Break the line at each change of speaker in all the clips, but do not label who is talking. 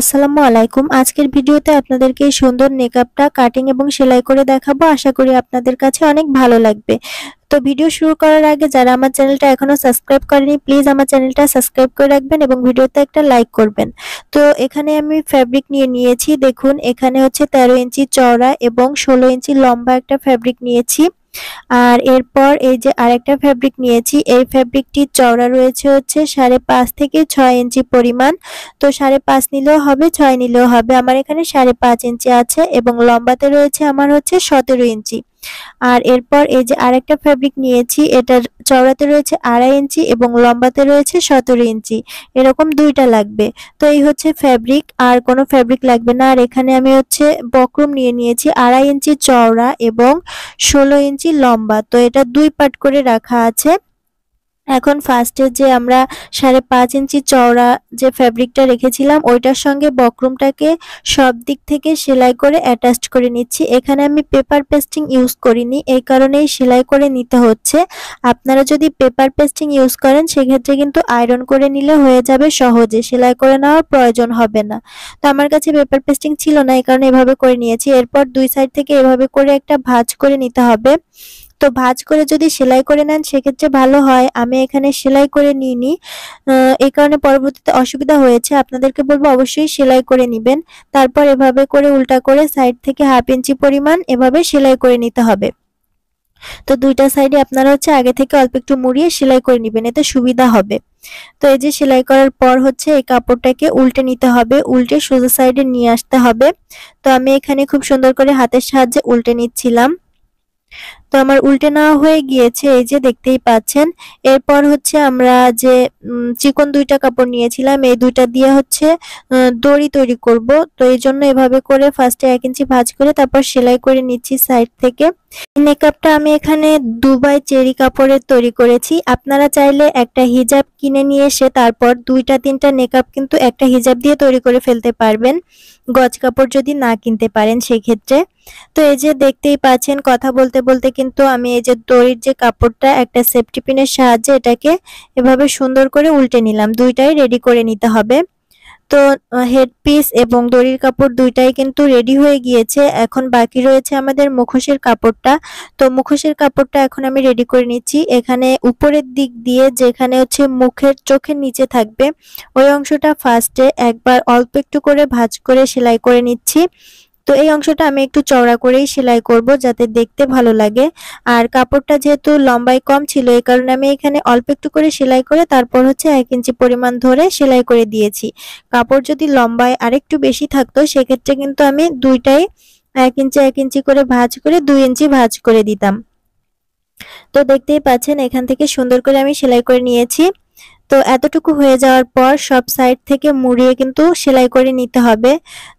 আসসালামু আলাইকুম। আজকের ভিডিওতে আপনাদেরকে এই সুন্দর নেকআপটা কাটিং এবং সেলাই করে দেখাবো। আশা করি আপনাদের কাছে অনেক ভালো লাগবে। তো ভিডিও শুরু করার আগে যারা আমার চ্যানেলটা এখনো সাবস্ক্রাইব করেনি প্লিজ আমার চ্যানেলটা সাবস্ক্রাইব করে রাখবেন এবং ভিডিওতে একটা লাইক করবেন। তো এখানে আমি ফ্যাব্রিক নিয়েছি। দেখুন এখানে হচ্ছে 13 ইঞ্চি চওড়া এবং 16 ইঞ্চি লম্বা একটা ফ্যাব্রিক নিয়েছি। আর এরপর এই যে আরেকটা ফ্যাব্রিক নিয়েছি, এই ফ্যাব্রিকটির চওড়া রয়েছে হচ্ছে 5.5 থেকে 6 ইঞ্চি পরিমাণ। তো 5.5 নিলেও হবে, 6 নিলেও হবে। আমার এখানে 5.5 ইঞ্চি আছে এবং লম্বাতে রয়েছে আমার হচ্ছে 17 ইঞ্চি। আর এরপর এই যে আরেকটা ফ্যাব্রিক নিয়েছি, এটার চওড়াতে রয়েছে 2.5 ইঞ্চি এবং লম্বাতে রয়েছে 17 ইঞ্চি। এরকম দুইটা লাগবে। তো এই হচ্ছে ফ্যাব্রিক, আর কোনো ফ্যাব্রিক লাগবে না। আর এখানে আমি হচ্ছে বক্রম নিয়েছি 2.5 ইঞ্চি চওড়া এবং 16 ইঞ্চি লম্বা। তো এটা 2 পার্ট করে রাখা আছে। এখন ফার্স্টে যে আমরা 5.5 ইঞ্চি চওড়া যে ফ্যাব্রিকটা রেখেছিলাম ওইটার সঙ্গে বক্রমটাকে সব দিক থেকে সেলাই করে অ্যাটাচড করে নিচ্ছি। এখানে আমি পেপার পেস্টিং ইউজ করিনি, এই কারণেই সেলাই করে নিতে হচ্ছে। আপনারা যদি পেপার পেস্টিং ইউজ করেন সেক্ষেত্রে কিন্তু আয়রন করে নিলে হয়ে যাবে সহজে, সেলাই করে নেওয়ার প্রয়োজন হবে না। তো আমার কাছে পেপার পেস্টিং ছিল না, এই কারণে এভাবে করে নিয়েছি। এরপর দুই সাইড থেকে এভাবে করে একটা ভাঁজ করে নিতে হবে। তো ভাঁজ করে যদি সেলাই করে নেন সেক্ষেত্রে ভালো হয়। আমি এখানে সেলাই করে নিইনি, এই কারণে পরবর্তীতে অসুবিধা হয়েছে। আপনাদেরকে বলবো অবশ্যই সেলাই করে নেবেন। তারপর এভাবে করে উল্টা করে সাইড থেকে 1/2 ইঞ্চি পরিমাণ এভাবে সেলাই করে নিতে হবে। তো দুইটা সাইডে আপনারা হচ্ছে আগে থেকে অল্প একটু মুড়িয়ে সেলাই করে নেবেন, এতে সুবিধা হবে। তো এই যে সেলাই করার পর হচ্ছে এই কাপড়টাকে উল্টে নিতে হবে, উল্টে সোজা সাইডে নিয়ে আসতে হবে। তো আমি এখানে খুব সুন্দর করে হাতের সাহায্যে উল্টে নিচ্ছিলাম। তো আমার উল্টে নেওয়া হয়ে গিয়েছে, এই যে দেখতেই পাচ্ছেন। এরপর হচ্ছে আমরা যে চিকন দুইটা কাপড় নিয়েছিলাম এই দুইটা দিয়ে হচ্ছে দড়ি তৈরি করব। তো এই জন্য এভাবে করে ফার্স্টে 1 ইঞ্চি ভাঁজ করে তারপর সেলাই করে নিচ্ছি সাইড থেকে। নেকআপটা আমি এখানে দুবাই চেরি কাপড়ের তৈরি করেছি। আপনারা চাইলে একটা হিজাব কিনে নিয়ে এসে তারপর 2-3টা নেকআপ কিন্তু একটা হিজাব দিয়ে তৈরি করে ফেলতে পারবেন, গজ কাপড় যদি না কিনতে পারেন সেক্ষেত্রে। তো এই যে দেখতেই পাচ্ছেন, কথা বলতে বলতে কিন্তু আমি এই যে দড়ির যে কাপড়টা একটা সেফটি পিনের সাহায্যে এটাকে এভাবে সুন্দর করে উল্টে নিলাম। দুইটাই রেডি করে নিতে হবে। তো হেডপিস এবং দড়ির কাপড় দুইটাই কিন্তু রেডি হয়ে গিয়েছে। এখন বাকি রয়েছে আমাদের মুখোশের কাপড়টা। তো মুখোশের কাপড়টা এখন আমি রেডি করে নিচ্ছি। এখানে উপরের দিক দিয়ে যেখানে হচ্ছে মুখের চোখের নিচে থাকবে ওই অংশটা ফার্স্টে একবার অল্প একটু করে ভাঁজ করে সেলাই করে নিচ্ছি। তো এই অংশটা আমি একটু চওড়া করেই সেলাই করব যাতে দেখতে ভালো লাগে। আর কাপড়টা যেহেতু লম্বায় কম ছিল এই কারণে আমি এখানে অল্প একটু করে সেলাই করে তারপর হচ্ছে 1 ইঞ্চি পরিমাণ ধরে সেলাই করে দিয়েছি। কাপড় যদি লম্বায় আরেকটু বেশি থাকতো সেক্ষেত্রে কিন্তু আমি দুইটাই 1 ইঞ্চি 1 ইঞ্চি করে ভাঁজ করে 2 ইঞ্চি ভাঁজ করে দিতাম। তো দেখতেই পাচ্ছেন এখান থেকে সুন্দর করে আমি সেলাই করে নিয়েছি। তো এতটুকু হয়ে যাওয়ার পর সব সাইড থেকে মুড়িয়ে কিন্তু সেলাই করে নিতে হবে।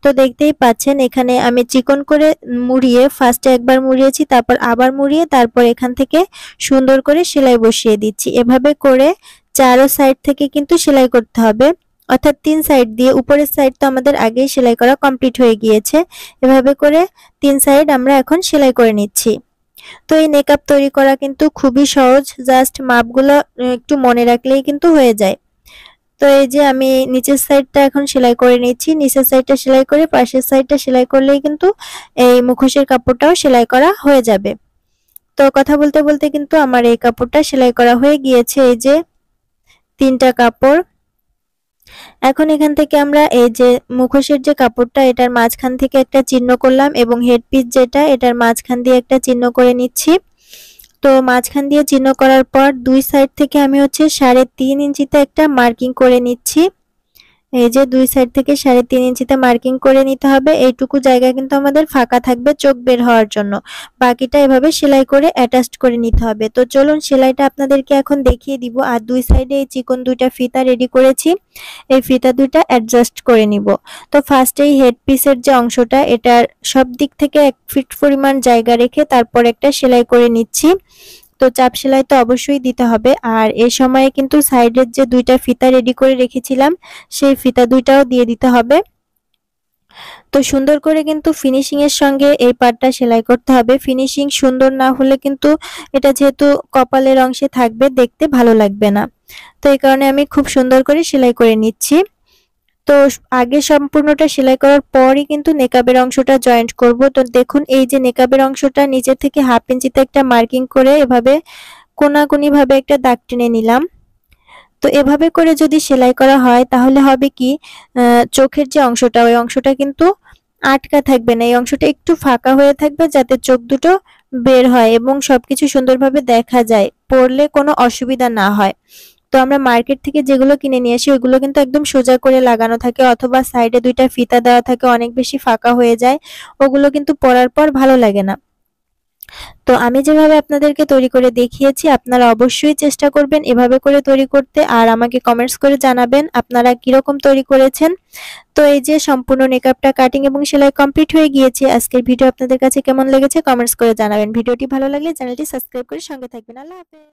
তো দেখতেই পাচ্ছেন এখানে আমি চিকন করে মুড়িয়ে ফার্স্টে একবার মুড়িয়েছি, তারপর আবার মুড়িয়ে তারপর এখান থেকে সুন্দর করে সেলাই বসিয়ে দিচ্ছি। এভাবে করে চারো সাইড থেকে কিন্তু সেলাই করতে হবে, অর্থাৎ 3 সাইড দিয়ে। উপরের সাইড তো আমাদের আগেই সেলাই করা কমপ্লিট হয়ে গিয়েছে। এভাবে করে 3 সাইড আমরা এখন সেলাই করে নিচ্ছি। তো এই নেকআপ তৈরি করা কিন্তু খুবই সহজ, জাস্ট মাপগুলো একটু মনে রাখলেই কিন্তু হয়ে যায়। তো এই যে আমি নিচের সাইডটা এখন সেলাই করে নিচ্ছি, নিচের সাইডটা সেলাই করে পাশের সাইডটা সেলাই করলেই কিন্তু এই মুখোশের কাপড়টাও সেলাই করা হয়ে যাবে। তো কথা বলতে বলতে কিন্তু আমার এই কাপড়টা সেলাই করা হয়ে গিয়েছে, এই যে 3টা কাপড়। এখন এখান থেকে আমরা এই যে মুখোশের যে কাপড়টা এটার মাঝখান থেকে একটা চিহ্ন করলাম এবং হেডপিস যেটা এটার মাঝখান দিয়ে একটা চিহ্ন করে নিচ্ছি। তো মাঝখান দিয়ে চিহ্ন করার পর দুই সাইড থেকে আমি হচ্ছে 3.5 ইঞ্চিতে একটা মার্কিং করে নিচ্ছি। এই যে দুই সাইড থেকে 3.5 ইঞ্চিতে মার্কিং করে নিতে হবে। এইটুকু জায়গা কিন্তু আমাদের ফাঁকা থাকবে চোখ বের হওয়ার জন্য। বাকিটা এভাবে সেলাই করে অ্যাটাচড করে নিতে হবে। তো চলুন সেলাইটা আপনাদেরকে এখন দেখিয়ে দিব। আর দুই সাইডে এই চিকন দুইটা ফিতা রেডি করেছি, এই ফিতা দুইটা অ্যাডজাস্ট করে নিব। তো ফার্স্টে এই হেড পিসের যে অংশটা এটার সব দিক থেকে 1 ফিট পরিমাণ জায়গা রেখে তারপর একটা সেলাই করে নিচ্ছি। তো চাপ সেলাই তো অবশ্যই দিতে হবে। আর এই সময়ে কিন্তু সাইডের যে দুইটা ফিতা রেডি করে রেখেছিলাম সেই ফিতা দুইটাও দিয়ে দিতে হবে। তো সুন্দর করে কিন্তু ফিনিশিং এর সঙ্গে এই পার্টটা সেলাই করতে হবে। ফিনিশিং সুন্দর না হলে কিন্তু এটা যেহেতু কপালের অংশে থাকবে দেখতে ভালো লাগবে না। তো এই কারণে আমি খুব সুন্দর করে সেলাই করে নিচ্ছি। তো তো আগে সম্পূর্ণটা সেলাই করার পরই কিন্তু নেকাবের অংশটা জয়েন্ট করব। তো দেখুন এই যে নেকাবের অংশটা নিচে থেকে 1/2 ইঞ্চিতে একটা মার্কিং করে এভাবে কোনাকুনি ভাবে একটা দাগ টেনে নিলাম। তো এভাবে করে যদি সেলাই করা হয় তাহলে হবে কি চোখের যে অংশটা ওই অংশটা কিন্তু আটকা থাকবে না, এই অংশটা একটু ফাঁকা হয়ে থাকবে যাতে চোখ দুটো বের হয় এবং সবকিছু সুন্দরভাবে দেখা যায়, পরলে কোনো অসুবিধা না হয়। তো আমরা মার্কেট থেকে যেগুলো কিনে নিয়ে আসি ওইগুলো কিন্তু একদম সোজা করে লাগানো থাকে অথবা সাইডে 2টা ফিতা দেওয়া থাকে, অনেক বেশি ফাঁকা হয়ে যায়, ওগুলো কিন্তু পরার পর ভালো লাগে না। তো আমি যেভাবে আপনাদেরকে তৈরি করে দেখিয়েছি আপনারা অবশ্যই চেষ্টা করবেন এভাবে করে তৈরি করতে, আর আমাকে কমেন্টস করে জানাবেন আপনারা কিরকম তৈরি করেছেন। তো এই যে সম্পূর্ণ নেকআপটা কাটিং এবং সেলাই কমপ্লিট হয়ে গিয়েছে। আজকের ভিডিও আপনাদের কাছে কেমন লেগেছে কমেন্টস করে জানাবেন। ভিডিওটি ভালো লাগলে চ্যানেলটি সাবস্ক্রাইব করে সঙ্গে থাকবেন। আল্লাহ হাফেজ।